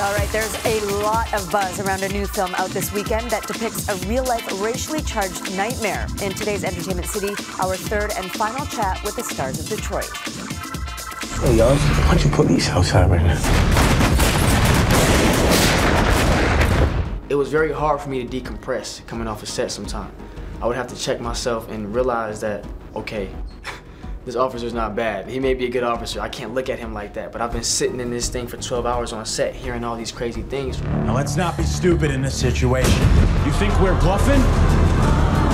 All right, there's a lot of buzz around a new film out this weekend that depicts a real-life, racially charged nightmare. In today's Entertainment City, our third and final chat with the stars of Detroit. Hey, y'all, why don't you put these outside right now? It was very hard for me to decompress coming off a set sometime. I would have to check myself and realize that, okay, this officer's not bad. He may be a good officer. I can't look at him like that, but I've been sitting in this thing for 12 hours on set, hearing all these crazy things. Now let's not be stupid in this situation. You think we're bluffing?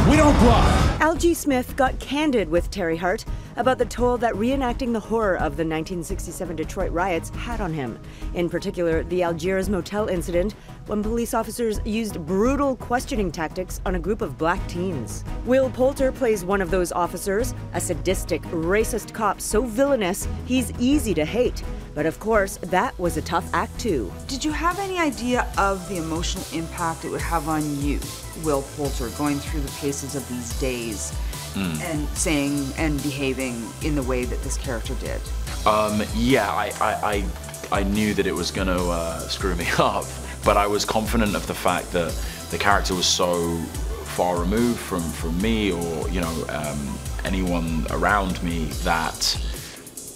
We don't bluff. L.G. Smith got candid with Terry Hart about the toll that reenacting the horror of the 1967 Detroit riots had on him. In particular, the Algiers motel incident, when police officers used brutal questioning tactics on a group of black teens. Will Poulter plays one of those officers, a sadistic, racist cop so villainous he's easy to hate. But of course, that was a tough act too. Did you have any idea of the emotional impact it would have on you, Will Poulter, going through the paces of these days and saying and behaving in the way that this character did? Yeah, I knew that it was going to screw me up, but I was confident of the fact that the character was so far removed from me or, you know, anyone around me that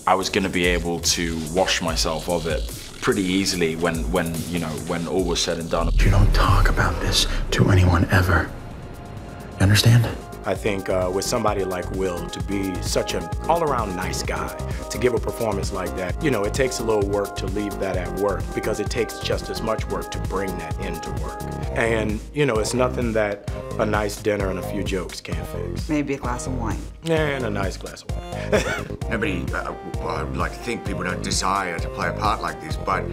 I was going to be able to wash myself of it pretty easily when all was said and done. You don't talk about this to anyone ever. You understand? I think with somebody like Will, to be such an all-around nice guy, to give a performance like that, you know, it takes a little work to leave that at work because it takes just as much work to bring that into work. And, you know, it's nothing that a nice dinner and a few jokes can't fix. Maybe a glass of wine. And a nice glass of wine. Nobody, well, I would like to think people don't desire to play a part like this, but,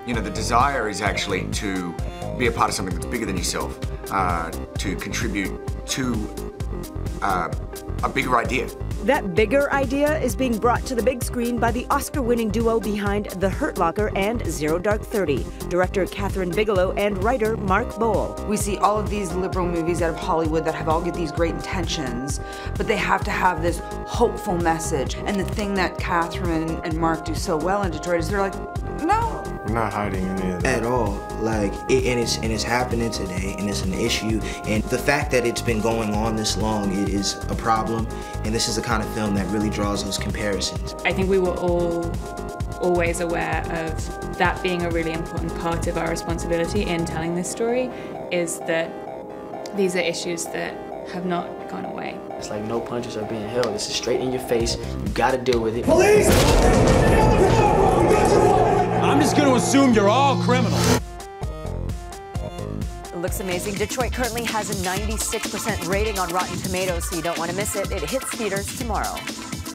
you know, the desire is actually to be a part of something that's bigger than yourself, to contribute to a bigger idea. That bigger idea is being brought to the big screen by the Oscar-winning duo behind The Hurt Locker and Zero Dark 30, director Catherine Bigelow and writer Mark Bowl. We see all of these liberal movies out of Hollywood that have all these great intentions, but they have to have this hopeful message. And the thing that Catherine and Mark do so well in Detroit is they're like, no. We're not hiding any of that. At all. Like, and it's happening today, and it's an issue. And the fact that it's been going on this long, it is a problem. And this is the kind of film that really draws those comparisons. I think we were all always aware of that being a really important part of our responsibility in telling this story, is that these are issues that have not gone away. It's like no punches are being held. This is straight in your face. You gotta deal with it. Police! I'm just gonna assume you're all criminals. It looks amazing. Detroit currently has a 96% rating on Rotten Tomatoes, so you don't want to miss it. It hits theaters tomorrow.